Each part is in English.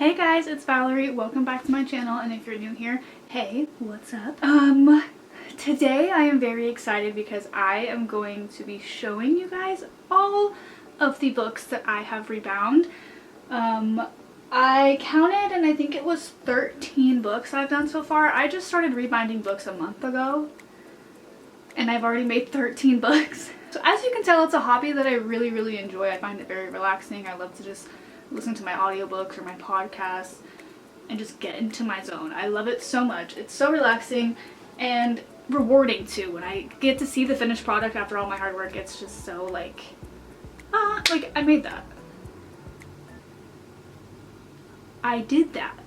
Hey guys, it's Valerie. Welcome back to my channel, and if you're new here, hey, what's up? Today I am very excited because I am going to be showing you guys all of the books that I have rebound. I counted and I think it was 13 books I've done so far. I just started rebinding books a month ago and I've already made 13 books. So as you can tell, it's a hobby that I really enjoy. I find it very relaxing. I love to just listen to my audiobooks or my podcasts and just get into my zone. I love it so much. It's so relaxing and rewarding too. When I get to see the finished product after all my hard work, it's just so like I made that. I did that.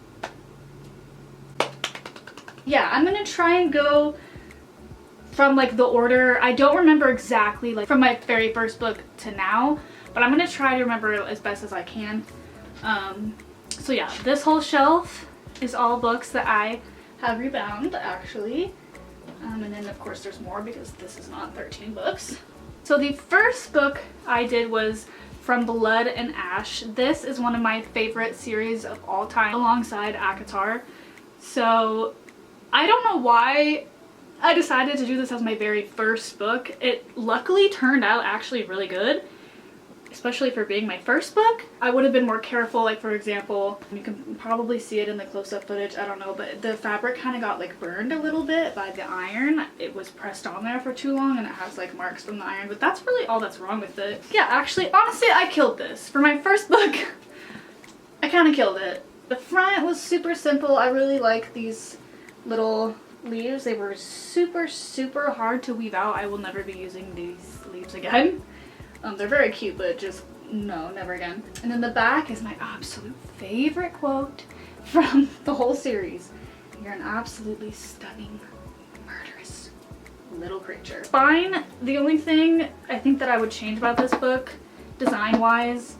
Yeah, I'm gonna try and go from like the order. I don't remember exactly like from my very first book to now, but I'm gonna try to remember it as best as I can. So yeah, this whole shelf is all books that I have rebound actually. And then of course there's more because this is not 13 books. So the first book I did was From Blood and Ash. This is one of my favorite series of all time alongside ACOTAR. So I don't know why I decided to do this as my very first book. It luckily turned out actually really good, especially for being my first book. I would have been more careful, like for example, you can probably see it in the close-up footage, I don't know, but the fabric kind of got like burned a little bit by the iron. It was pressed on there for too long and it has like marks from the iron, but that's really all that's wrong with it. Yeah, actually, honestly, I killed this. For my first book, I kind of killed it. The front was super simple. I really like these little leaves. They were super hard to weave out. I will never be using these leaves again. They're very cute, but just no, never again. And then the back is my absolute favorite quote from the whole series. You're an absolutely stunning, murderous little creature. Spine, the only thing I think that I would change about this book, design-wise,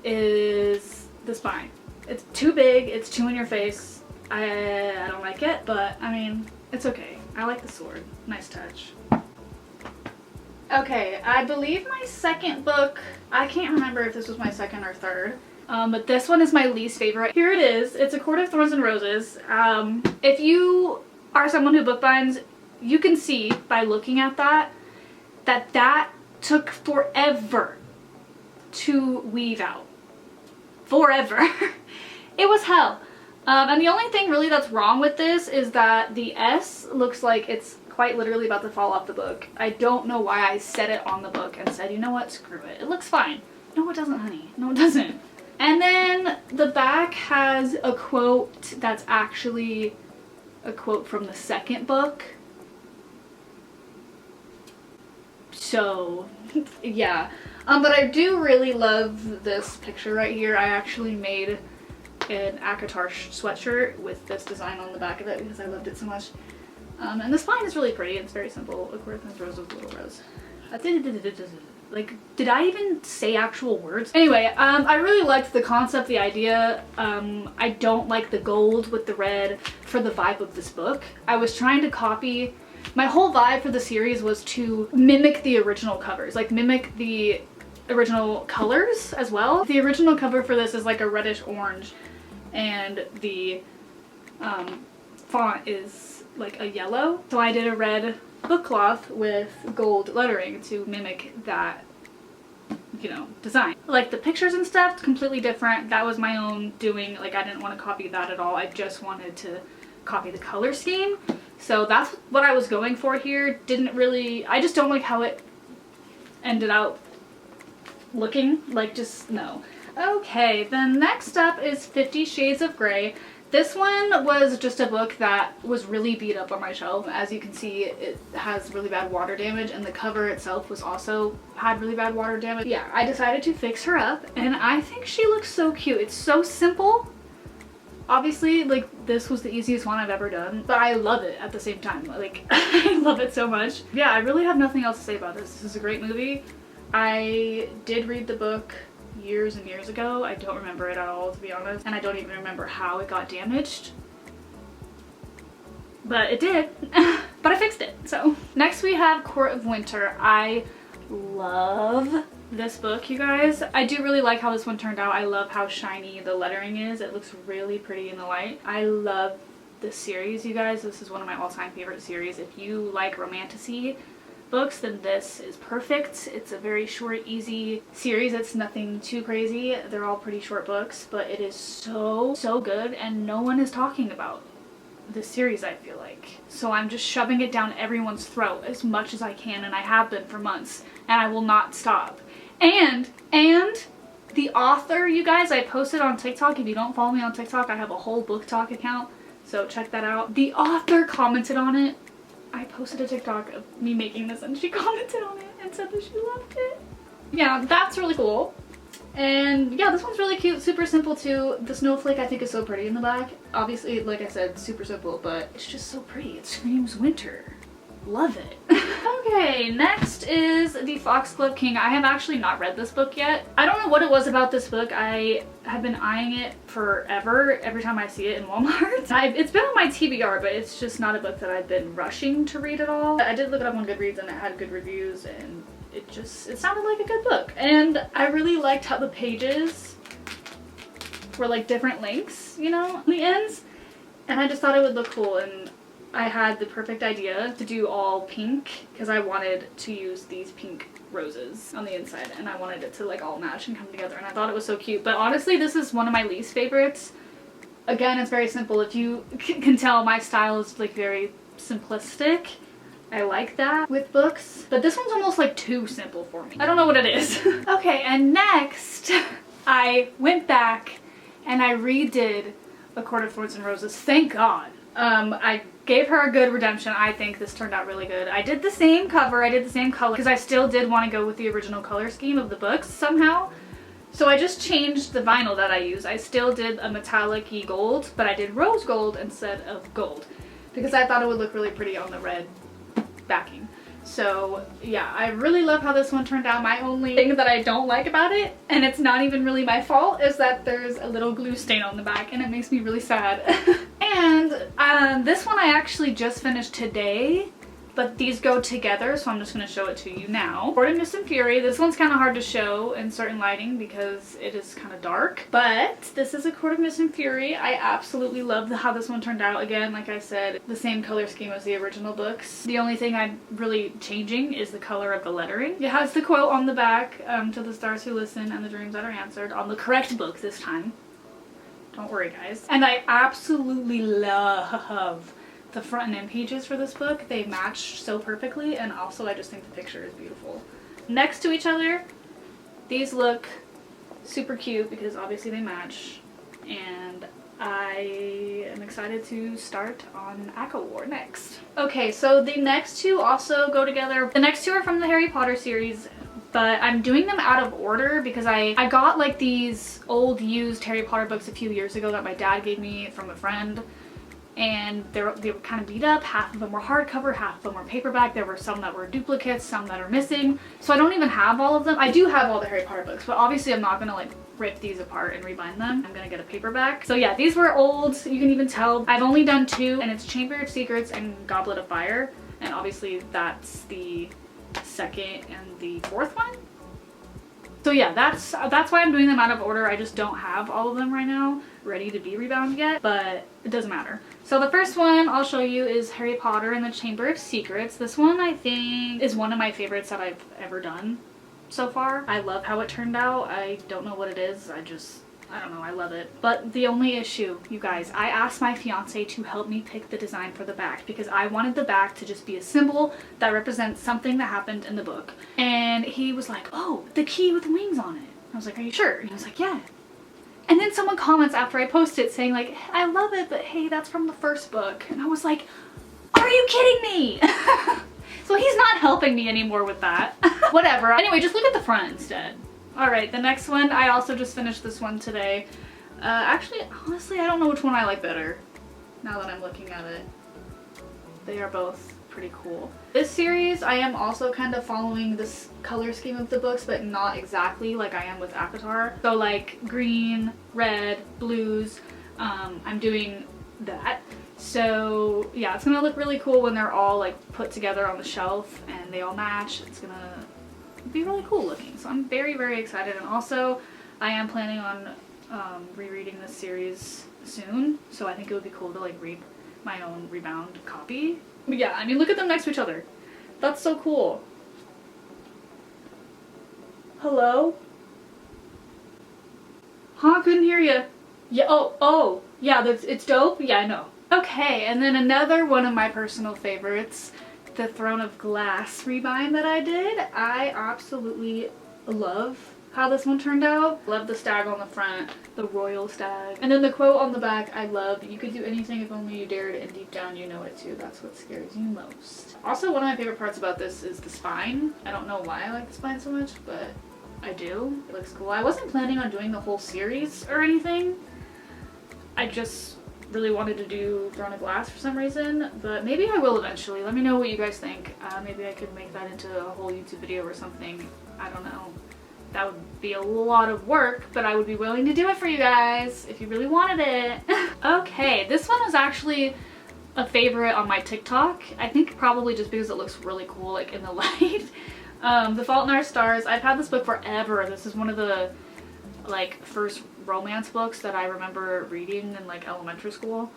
is the spine. It's too big, it's too in your face. I don't like it, but I mean, it's okay. I like the sword. Nice touch. Okay, I believe my second book, I can't remember if this was my second or third, but this one is my least favorite. Here it is. It's A Court of Thorns and Roses. If you are someone who bookbinds, you can see by looking at that took forever to weave out. Forever. It was hell. And the only thing really that's wrong with this is that the S looks like it's quite literally about to fall off the book. I don't know why I set it on the book and said, you know what, screw it. It looks fine. No, it doesn't, honey. No, it doesn't. And then the back has a quote that's actually a quote from the second book. So, yeah. But I do really love this picture right here. I actually made an ACOTAR sweatshirt with this design on the back of it because I loved it so much. And the spine is really pretty. It's very simple. A Court of Thorns, Roses, Little Rose. Like, did I even say actual words? Anyway, I really liked the concept, the idea. I don't like the gold with the red for the vibe of this book. I was trying to copy, my whole vibe for the series was to mimic the original covers, like mimic the original colors as well. The original cover for this is like a reddish orange and the font is like a yellow. So I did a red book cloth with gold lettering to mimic that, you know, design. Like the pictures and stuff, completely different. That was my own doing. Like I didn't want to copy that at all. I just wanted to copy the color scheme. So that's what I was going for here. Didn't really, I just don't like how it ended out looking. Like just no. Okay, then next up is 50 Shades of Grey. This one was just a book that was really beat up on my shelf. As you can see, it has really bad water damage and the cover itself was also had really bad water damage. Yeah, I decided to fix her up and I think she looks so cute. It's so simple. Obviously, like this was the easiest one I've ever done, but I love it at the same time. Like, I love it so much. Yeah, I really have nothing else to say about this. This is a great movie. I did read the book years and years ago. I don't remember it at all, to be honest, and I don't even remember how it got damaged, but it did. But I fixed it. So next we have Court of Winter. I love this book, you guys. I do really like how this one turned out. I love how shiny the lettering is. It looks really pretty in the light. I love this series, you guys. This is one of my all-time favorite series. If you like romantasy books, then this is perfect. It's a very short, easy series. It's nothing too crazy. They're all pretty short books, but it is so good, and no one is talking about this series, I feel like. So I'm just shoving it down everyone's throat as much as I can, and I have been for months, and I will not stop. And the author, you guys, I posted on TikTok. If you don't follow me on TikTok, I have a whole book talk account, so check that out. The author commented on it. I posted a TikTok of me making this, and she commented on it and said that she loved it. Yeah, that's really cool. And yeah, this one's really cute, super simple too. The snowflake I think is so pretty in the back. Obviously, like I said, super simple, but it's just so pretty. It screams winter. Love it. Okay, next is The Foxglove King. I have actually not read this book yet. I don't know what it was about this book. I have been eyeing it forever, every time I see it in Walmart. It's been on my TBR, but it's just not a book that I've been rushing to read at all. I did look it up on Goodreads and it had good reviews, and it sounded like a good book. And I really liked how the pages were like different lengths, you know, on the ends. And I just thought it would look cool, and I had the perfect idea to do all pink because I wanted to use these pink roses on the inside, and I wanted it to like all match and come together, and I thought it was so cute. But honestly, this is one of my least favorites. Again, it's very simple. If you can tell, my style is like very simplistic. I like that with books, but this one's almost like too simple for me. I don't know what it is. Okay, and next I went back and I redid A Court of Thorns and Roses. Thank God. I gave her a good redemption. I think this turned out really good. I did the same cover, I did the same color, because I still did want to go with the original color scheme of the books somehow. So I just changed the vinyl that I use. I still did a metallic-y gold, but I did rose gold instead of gold, because I thought it would look really pretty on the red backing. So yeah, I really love how this one turned out. My only thing that I don't like about it, and it's not even really my fault, is that there's a little glue stain on the back, and it makes me really sad. And this one I actually just finished today, but these go together, so I'm just going to show it to you now. Court of Mist and Fury. This one's kind of hard to show in certain lighting because it is kind of dark, but this is A Court of Mist and Fury. I absolutely love how this one turned out. Again, like I said, the same color scheme as the original books. The only thing I'm really changing is the color of the lettering. It has the quote on the back, to the stars who listen and the dreams that are answered, on the correct book this time. Don't worry, guys. And I absolutely love the front and end pages for this book. They match so perfectly, and also I just think the picture is beautiful. Next to each other, these look super cute because obviously they match, and I am excited to start on ACOWAR next. Okay, so the next two also go together. The next two are from the Harry Potter series, but I'm doing them out of order because I got like these old used Harry Potter books a few years ago that my dad gave me from a friend, and they were kind of beat up. Half of them were hardcover, half of them were paperback. There were some that were duplicates, some that are missing. So I don't even have all of them. I do have all the Harry Potter books, but obviously I'm not gonna like rip these apart and rebind them. I'm gonna get a paperback. So yeah, these were old. You can even tell. I've only done two, and it's Chamber of Secrets and Goblet of Fire. And obviously that's the second and the fourth one. So yeah, that's why I'm doing them out of order. I just don't have all of them right now ready to be rebound yet, but it doesn't matter. So the first one I'll show you is Harry Potter and the Chamber of Secrets. This one I think is one of my favorites that I've ever done so far. I love how it turned out. I don't know what it is. I don't know, I love it. But the only issue, you guys, I asked my fiance to help me pick the design for the back because I wanted the back to just be a symbol that represents something that happened in the book. And he was like, oh, the key with wings on it. I was like, are you sure? And he was like, yeah. And then someone comments after I post it saying like, I love it, but hey, that's from the first book. And I was like, are you kidding me? So he's not helping me anymore with that. Whatever. Anyway, just look at the front instead. Alright, the next one, I also just finished this one today. Actually, honestly, I don't know which one I like better now that I'm looking at it. They are both pretty cool. This series, I am also kind of following this color scheme of the books, but not exactly like I am with ACOTAR. So like green, red, blues, I'm doing that. So yeah, it's gonna look really cool when they're all like put together on the shelf and they all match. It's gonna be really cool looking. So I'm very, very excited. And also I am planning on rereading this series soon, so I think it would be cool to like read my own rebound copy. But yeah, I mean, look at them next to each other. That's so cool. Hello? Huh? Couldn't hear you. Yeah. Oh. Yeah. It's dope. Yeah, I know. Okay, and then another one of my personal favorites, the Throne of Glass rebind that I did. I absolutely love how this one turned out. Love the stag on the front, the royal stag. And then the quote on the back, I love, "You could do anything if only you dared, and deep down you know it too. That's what scares you most." Also, one of my favorite parts about this is the spine. I don't know why I like the spine so much, but I do. It looks cool. I wasn't planning on doing the whole series or anything. I just really wanted to do Throne of Glass for some reason, but maybe I will eventually. Let me know what you guys think. Maybe I could make that into a whole YouTube video or something. I don't know. That would be a lot of work, but I would be willing to do it for you guys if you really wanted it. Okay, this one was actually a favorite on my TikTok. I think probably just because it looks really cool like in the light. The Fault in Our Stars. I've had this book forever. This is one of the like first romance books that I remember reading in like elementary school,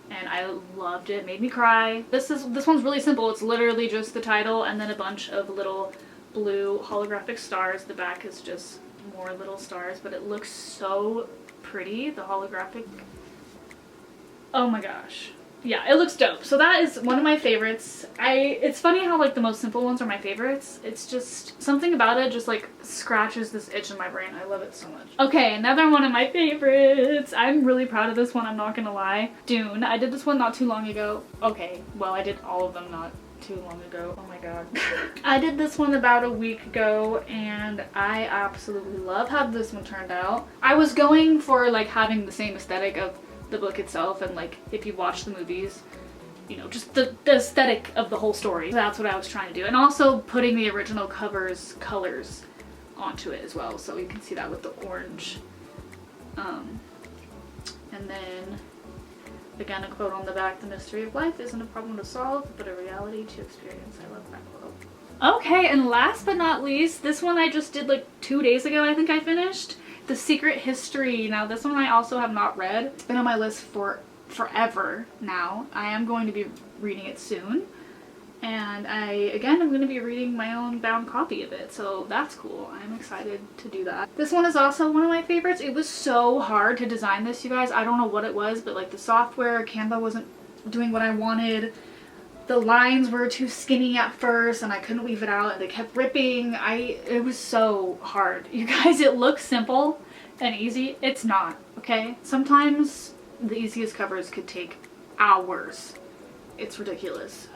and I loved it. Made me cry. This one's really simple. It's literally just the title and then a bunch of little blue holographic stars. The back is just more little stars, but it looks so pretty, the holographic. Oh my gosh. Yeah, it looks dope. So that is one of my favorites. It's funny how like the most simple ones are my favorites. It's just something about it just like scratches this itch in my brain. I love it so much. Okay, another one of my favorites. I'm really proud of this one, I'm not gonna lie. Dune. I did this one not too long ago. Okay, well, I did all of them not too long ago. Oh my god. I did this one about a week ago, and I absolutely love how this one turned out. I was going for like having the same aesthetic of the book itself, and like if you watch the movies, you know, just the aesthetic of the whole story. That's what I was trying to do, and also putting the original cover's colors onto it as well, so you can see that with the orange. And then again, a quote on the back, "The mystery of life isn't a problem to solve, but a reality to experience." I love that quote. Okay, and last but not least, this one I just did like 2 days ago, I think I finished. The Secret History. Now this one I also have not read. It's been on my list for forever now. I am going to be reading it soon. And again, I'm going to be reading my own bound copy of it, so that's cool. I'm excited to do that. This one is also one of my favorites. It was so hard to design this, you guys. I don't know what it was, but like the software, Canva wasn't doing what I wanted. The lines were too skinny at first and I couldn't weave it out and they kept ripping. It was so hard. You guys, it looks simple and easy. It's not, okay? Sometimes the easiest covers could take hours. It's ridiculous.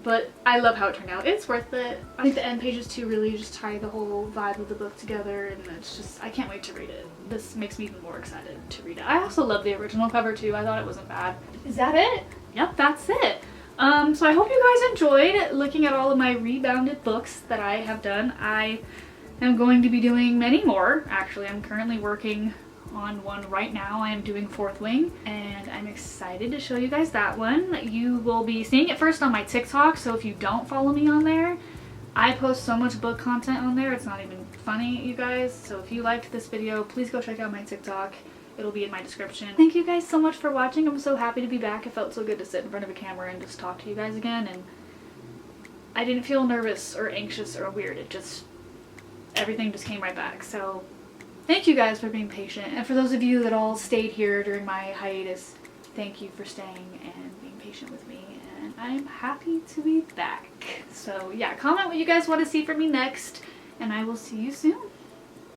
But I love how it turned out. It's worth it. I think the end pages too really just tie the whole vibe of the book together, and it's just, I can't wait to read it. This makes me even more excited to read it. I also love the original cover too. I thought it wasn't bad. Is that it? Yep, that's it. So I hope you guys enjoyed looking at all of my rebounded books that I have done. I am going to be doing many more. Actually, I'm currently working on one right now. I am doing Fourth Wing, and I'm excited to show you guys that one. You will be seeing it first on my TikTok, so if you don't follow me on there, I post so much book content on there, it's not even funny, you guys. So if you liked this video, please go check out my TikTok. It'll be in my description. Thank you guys so much for watching. I'm so happy to be back. It felt so good to sit in front of a camera and just talk to you guys again, and I didn't feel nervous or anxious or weird. It just, everything just came right back. So thank you guys for being patient, and for those of you that all stayed here during my hiatus, thank you for staying and being patient with me, and I'm happy to be back. So yeah, comment what you guys want to see from me next, and I will see you soon.